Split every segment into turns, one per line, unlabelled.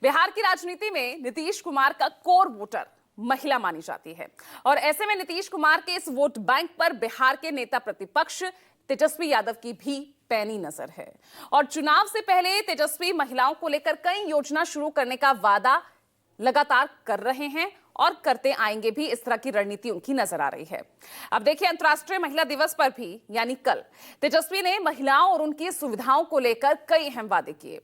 बिहार की राजनीति में नीतीश कुमार का कोर वोटर महिला मानी जाती है और ऐसे में नीतीश कुमार के इस वोट बैंक पर बिहार के नेता प्रतिपक्ष तेजस्वी यादव की भी पैनी नजर है। और चुनाव से पहले तेजस्वी महिलाओं को लेकर कई योजना शुरू करने का वादा लगातार कर रहे हैं और करते आएंगे भी। इस तरह की रणनीति उनकी नजर आ रही है। अब देखिए, अंतर्राष्ट्रीय महिला दिवस पर भी यानी कल तेजस्वी ने महिलाओं और उनकी सुविधाओं को लेकर कई अहम वादे किए।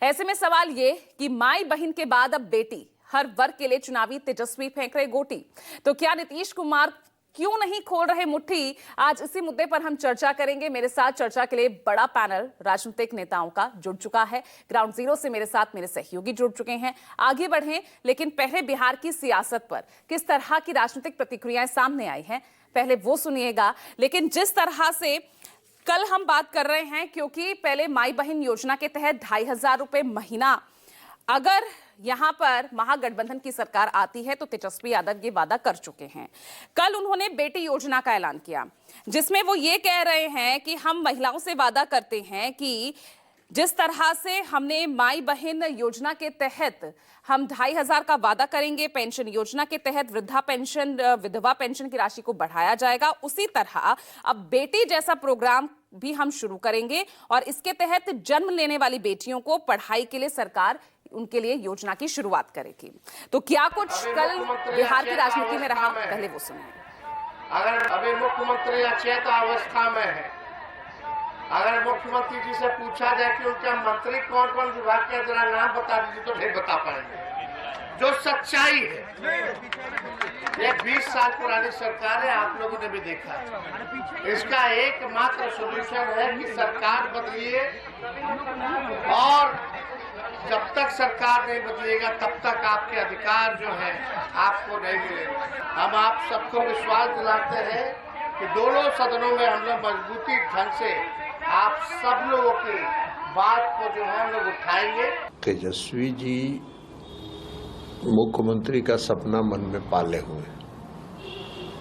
ऐसे में सवाल ये कि माई बहन के बाद अब बेटी, हर वर्ग के लिए चुनावी तेजस्वी फेंक रहे गोटी। तो क्या नीतीश कुमार क्यों नहीं खोल रहे मुट्ठी? आज इसी मुद्दे पर हम चर्चा करेंगे। मेरे साथ चर्चा के लिए बड़ा पैनल राजनीतिक नेताओं का जुड़ चुका है। ग्राउंड जीरो से मेरे साथ मेरे सहयोगी जुड़ चुके हैं। आगे बढ़ें, लेकिन पहले बिहार की सियासत पर किस तरह की राजनीतिक प्रतिक्रियाएं सामने आई हैं, पहले वो सुनिएगा। लेकिन जिस तरह से कल हम बात कर रहे हैं, क्योंकि पहले माई बहन योजना के तहत 2500 रुपए महीना अगर यहां पर महागठबंधन की सरकार आती है तो तेजस्वी यादव ये वादा कर चुके हैं। कल उन्होंने बेटी योजना का ऐलान किया, जिसमें वो ये कह रहे हैं कि हम महिलाओं से वादा करते हैं कि जिस तरह से हमने माई बहन योजना के तहत हम 2500 का वादा करेंगे, पेंशन योजना के तहत वृद्धा पेंशन, विधवा पेंशन की राशि को बढ़ाया जाएगा, उसी तरह अब बेटी जैसा प्रोग्राम भी हम शुरू करेंगे और इसके तहत जन्म लेने वाली बेटियों को पढ़ाई के लिए सरकार उनके लिए योजना की शुरुआत करेगी। तो क्या कुछ कल बिहार की राजनीति में रहा, पहले वो सुनिए।
अगर अभी मुख्यमंत्री अचेत अवस्था में है, अगर मुख्यमंत्री जी से पूछा जाए कि उनका मंत्री कौन कौन विभाग के जरा नाम बता दीजिए तो नहीं बता पाएंगे। जो सच्चाई है, ये 20 साल पुरानी सरकार है, आप लोगों ने भी देखा है। इसका एकमात्र सोल्यूशन है कि सरकार बदलिए, और जब तक सरकार नहीं बदलेगा तब तक आपके अधिकार जो है आपको नहीं मिलेंगे। हम आप सबको विश्वास दिलाते हैं कि दोनों सदनों में हम लोग मजबूती ढंग से आप सब लोगों की बात को जो है हम लोग उठाएंगे।
तेजस्वी जी मुख्यमंत्री का सपना मन में पाले हुए।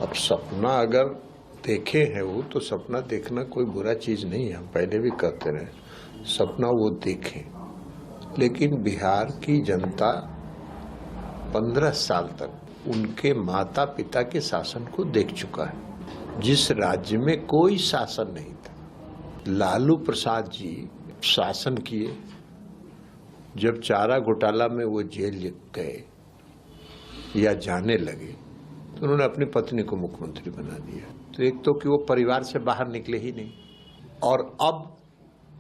अब सपना अगर देखे हैं वो, तो सपना देखना कोई बुरा चीज नहीं है, हम पहले भी कहते रहे, सपना वो देखें। लेकिन बिहार की जनता 15 साल तक उनके माता पिता के शासन को देख चुका है, जिस राज्य में कोई शासन नहीं था। लालू प्रसाद जी शासन किए, जब चारा घोटाला में वो जेल गए या जाने लगे तो उन्होंने अपनी पत्नी को मुख्यमंत्री बना दिया। तो एक तो कि वो परिवार से बाहर निकले ही नहीं, और अब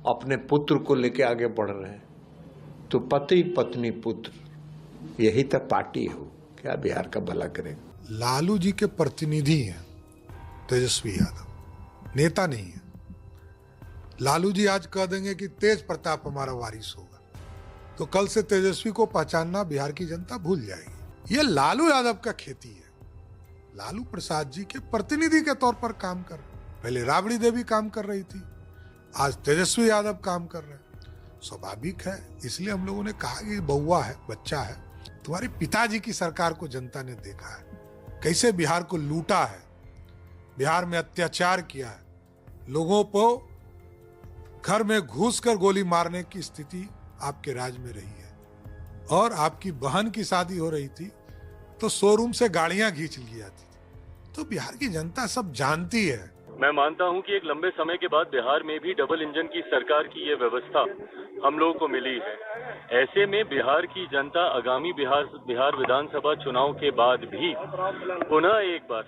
अपने पुत्र को लेके आगे बढ़ रहे हैं। तो पति पत्नी पुत्र, यही तक पार्टी हो, क्या बिहार का भला करेगा।
लालू जी के प्रतिनिधि हैं तेजस्वी यादव, नेता नहीं है। लालू जी आज कह देंगे कि तेज प्रताप हमारा वारिस होगा, तो कल से तेजस्वी को पहचानना बिहार की जनता भूल जाएगी। ये लालू यादव का खेती है। लालू प्रसाद जी के प्रतिनिधि के तौर पर काम कर रहे। पहले राबड़ी देवी काम कर रही थी, आज तेजस्वी यादव काम कर रहे हैं। स्वाभाविक है, इसलिए हम लोगों ने कहा कि बउआ है, बच्चा है। तुम्हारे पिताजी की सरकार को जनता ने देखा है, कैसे बिहार को लूटा है, बिहार में अत्याचार किया है, लोगों को घर में घुसकर गोली मारने की स्थिति आपके राज में रही है। और आपकी बहन की शादी हो रही थी तो शोरूम से गाड़ियां खींच ली जाती थी। तो बिहार की जनता सब जानती है।
मैं मानता हूं कि एक लंबे समय के बाद बिहार में भी डबल इंजन की सरकार की ये व्यवस्था हम लोगों को मिली है। ऐसे में बिहार की जनता आगामी बिहार विधानसभा चुनाव के बाद भी पुनः एक बार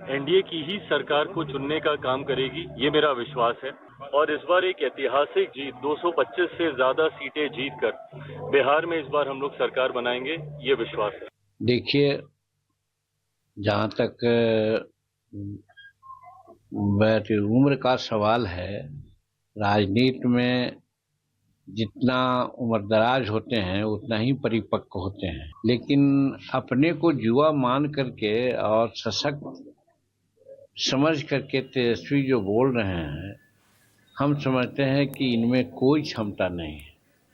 एनडीए की ही सरकार को चुनने का काम करेगी, ये मेरा विश्वास है। और इस बार एक ऐतिहासिक जीत, 225 से ज्यादा सीटें जीतकर बिहार में इस बार हम लोग सरकार बनाएंगे, ये विश्वास है।
देखिए, जहाँ तक उम्र का सवाल है, राजनीति में जितना उम्रदराज होते हैं उतना ही परिपक्व होते हैं। लेकिन अपने को युवा मान करके और सशक्त समझ करके तेजस्वी जो बोल रहे हैं, हम समझते हैं कि इनमें कोई क्षमता नहीं है।